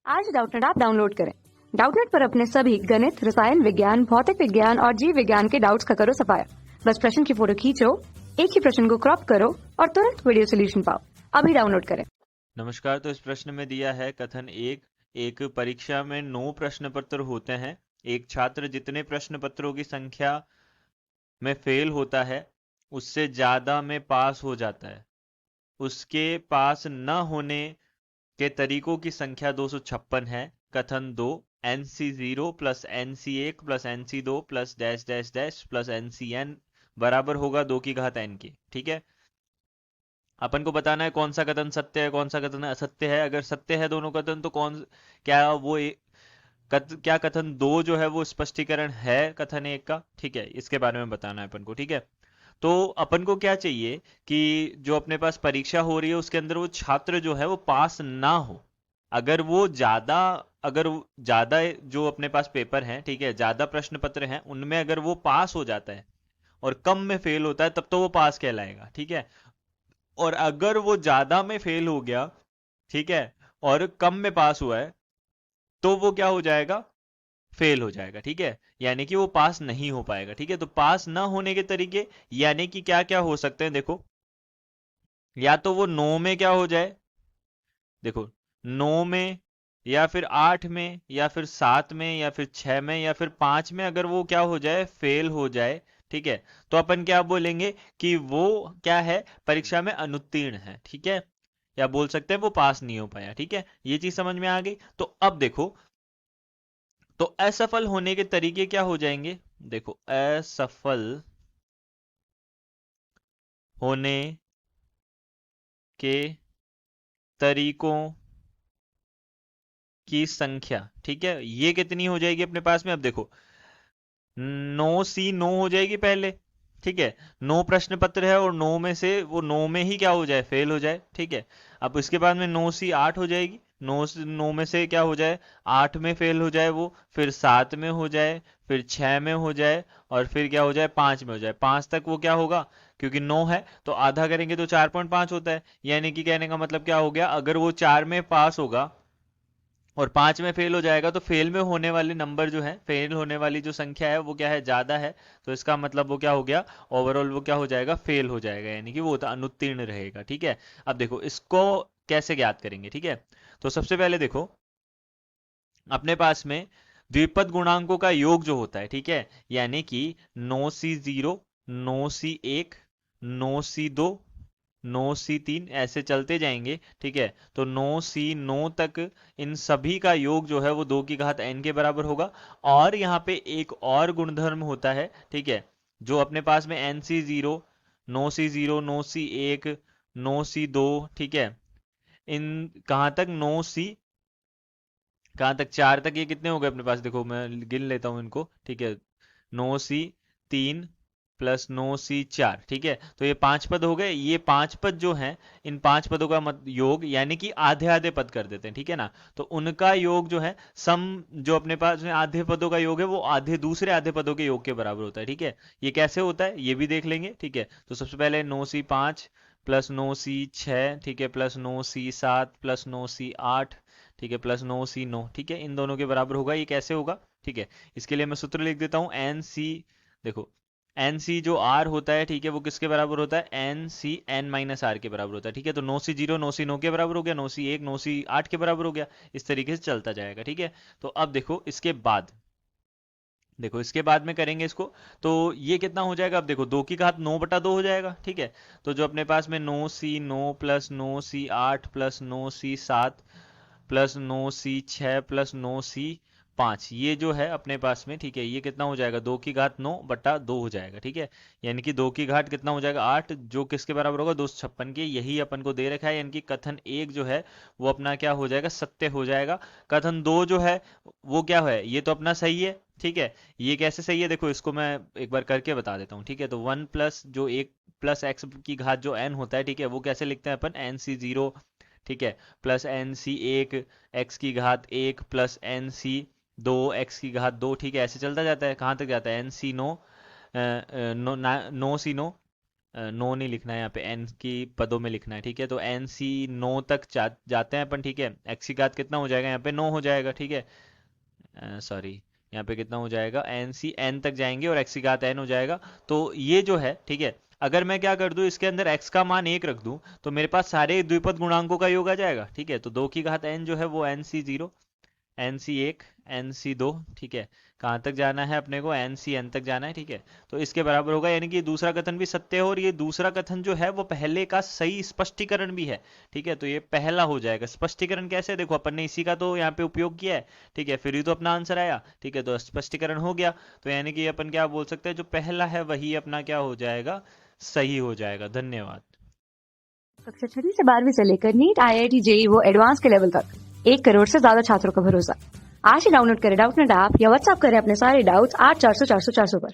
आज Doubtnut app download करें। Doubtnut पर अपने सभी गणित, रसायन विज्ञान, भौतिक विज्ञान और जीव विज्ञान के डाउट्स का करो सफाया। बस प्रश्न की फोटो खींचो, एक ही प्रश्न को क्रॉप करो और तुरंत वीडियो सोल्यूशन पाओ। अभी डाउनलोड करें। नमस्कार। तो इस प्रश्न में दिया है कथन एक परीक्षा में 9 प्रश्न पत्र होते हैं। एक छात्र जितने प्रश्न पत्रों की संख्या में फेल होता है उससे ज्यादा में पास हो जाता है। उसके पास न होने के तरीकों की संख्या 256 है। कथन 2, NC0 plus NC1 plus NC2 plus dash dash dash plus NCN बराबर होगा 2 की घात n के। ठीक है, अपन को बताना है कौन सा कथन सत्य है कौन सा कथन असत्य है। अगर सत्य है दोनों कथन तो क्या कथन 2 जो है वो स्पष्टीकरण है कथन 1 का। ठीक है, इसके बारे में बताना है अपन को। ठीक है, तो अपन को क्या चाहिए कि जो अपने पास परीक्षा हो रही है उसके अंदर वो छात्र जो है वो पास ना हो। अगर ज्यादा जो अपने पास पेपर हैं, ठीक है, ज्यादा प्रश्न पत्र हैं, उनमें अगर वो पास हो जाता है और कम में फेल होता है तब तो वो पास कहलाएगा। ठीक है, और अगर वो ज्यादा में फेल हो गया, ठीक है, और कम में पास हुआ है तो वो क्या हो जाएगा, फेल हो जाएगा। ठीक है, यानी कि वो पास नहीं हो पाएगा। ठीक है, तो पास ना होने के तरीके यानी कि क्या क्या हो सकते हैं देखो। या तो वो 9 में क्या हो जाए, देखो 9 में या फिर 8 में या फिर 7 में या फिर 6 में या फिर 5 में अगर वो क्या हो जाए, फेल हो जाए। ठीक है, तो अपन क्या बोलेंगे कि वो क्या है, परीक्षा में अनुत्तीर्ण है। ठीक है, या बोल सकते हैं वो पास नहीं हो पाया। ठीक है, ये चीज समझ में आ गई। तो अब देखो, तो असफल होने के तरीके क्या हो जाएंगे। देखो, असफल होने के तरीकों की संख्या, ठीक है, ये कितनी हो जाएगी अपने पास में। अब देखो, 9C 9 हो जाएगी पहले। ठीक है, 9 प्रश्न पत्र है और 9 में से वो 9 में ही क्या हो जाए, फेल हो जाए। ठीक है, अब इसके बाद में 9C 8 हो जाएगी। 9 में से क्या हो जाए, 8 में फेल हो जाए वो, फिर 7 में हो जाए, फिर 6 में हो जाए, और फिर क्या हो जाए, 5 में हो जाए। 5 तक वो क्या होगा, क्योंकि 9 है तो आधा करेंगे तो 4.5 होता है। यानी कि कहने का मतलब क्या हो गया, अगर वो 4 में पास होगा और 5 में फेल हो जाएगा तो फेल में होने वाले नंबर जो है, फेल होने वाली जो संख्या है वो क्या है, ज्यादा है। तो इसका मतलब वो क्या हो गया, ओवरऑल वो क्या हो जाएगा, फेल हो जाएगा, यानी कि वो तो अनुत्तीर्ण रहेगा। ठीक है, अब देखो इसको कैसे ज्ञात करेंगे। ठीक है, तो सबसे पहले देखो अपने पास में द्विपद गुणांकों का योग जो होता है, ठीक है, यानी कि 9C0, 9C1, 9C2, 9C3 ऐसे चलते जाएंगे। ठीक है, तो 9C9 तक इन सभी का योग जो है वो 2 की घात n के बराबर होगा। और यहाँ पे एक और गुणधर्म होता है, ठीक है, जो अपने पास में NC0, 9C0, 9C1, 9C2, ठीक है, इन कहाँ तक 9C, कहाँ तक, 4 तक, ये कितने हो गए अपने पास, देखो मैं गिन लेता हूँ इनको। ठीक है, 9C3 प्लस 9C4, ठीक है, तो ये 5 पद हो गए। ये 5 पद जो हैं, इन 5 पदों का योग यानी कि आधे आधे पद कर देते हैं। ठीक है ना, तो उनका योग जो है, सम जो अपने पास में आधे पदों का योग है वो आधे दूसरे आधे पदों के योग के बराबर होता है। ठीक है, ये कैसे होता है ये भी देख लेंगे। ठीक है, तो सबसे पहले 9C5 प्लस 9C6, ठीक है, प्लस 9C7 प्लस 9C8, ठीक है, प्लस 9C9, ठीक है, इन दोनों के बराबर होगा। ये कैसे होगा, ठीक है, इसके लिए मैं सूत्र लिख देता हूँ। एन सी, देखो एन सी जो आर होता है, ठीक है, वो किसके बराबर होता है, N C N minus R के बराबर होता है। ठीक है, तो 9C0 9C9 के बराबर हो गया, 9C1 9C8 के बराबर हो गया। इस तरीके से चलता जाएगा। ठीक है, तो अब देखो इसके बाद, देखो इसके बाद में करेंगे इसको, तो ये कितना हो जाएगा, अब देखो 2 की घात 9/2 हो जाएगा। ठीक है, तो जो अपने पास में 9C9 plus 9C8 plus 9C7 plus 9C6 plus 9C5, ये जो है अपने पास में, ठीक है, ये कितना हो जाएगा, 2 की घात 9/2 हो जाएगा। ठीक है, यानी कि 2 की घात कितना हो जाएगा, 8, जो किसके बराबर होगा, 256 के। यही अपन को दे रखा है, यानी कि कथन 1 जो है वो अपना क्या हो जाएगा, सत्य हो जाएगा। कथन 2 जो है वो क्या है, ये तो अपना सही है। ठीक है, ये कैसे सही है, देखो इसको मैं एक बार करके बता देता हूँ। ठीक है, तो 1 प्लस जो 1 प्लस एक्स की घात जो n होता है, ठीक है, वो कैसे लिखते हैं अपन, NC0, ठीक है, प्लस NC1 एक्स की घात 1 प्लस NC2 एक्स की घात 2। ठीक है, ऐसे चलता जाता है, कहाँ तक जाता है, NC9, नो सी नो, नो नहीं लिखना है यहाँ पे, एन की पदों में लिखना है, ठीक है। तो एन सी नो तक जाते हैं अपन, ठीक है। एक्स की घात कितना हो जाएगा यहाँ पे, 9 हो जाएगा, ठीक है। सॉरी, यहाँ पे कितना हो जाएगा, एन सी एन तक जाएंगे और एक्स की घात एन हो जाएगा। तो ये जो है, ठीक है, अगर मैं क्या कर दूं, इसके अंदर x का मान 1 रख दूं, तो मेरे पास सारे द्विपद गुणांकों का योग आ जाएगा, ठीक है। तो 2 की घात n जो है वो nc0, nc1, nc2, ठीक है। कहाँ तक जाना है अपने को, ncn तक जाना है, ठीक है। तो इसके बराबर होगा, यानी कि दूसरा कथन भी सत्य है और ये दूसरा कथन जो है वो पहले का सही स्पष्टीकरण भी है, ठीक है। तो ये पहला हो जाएगा। स्पष्टीकरण कैसे, देखो अपन ने इसी का तो यहाँ पे उपयोग किया है, ठीक है, फिर ही तो अपना आंसर आया, ठीक है। तो स्पष्टीकरण हो गया, तो यानी कि अपन क्या बोल सकते हैं, जो पहला है वही अपना क्या हो जाएगा, सही हो जाएगा। धन्यवाद। कक्षा 6 से 12वीं से लेकर नीट, IIT, JEE वो एडवांस के लेवल तक 1 करोड़ से ज्यादा छात्रों का भरोसा। आज ही डाउनलोड करें डाउटनेट ऐप या व्हाट्सएप करें अपने सारे डाउट्स 8400 400 400 पर।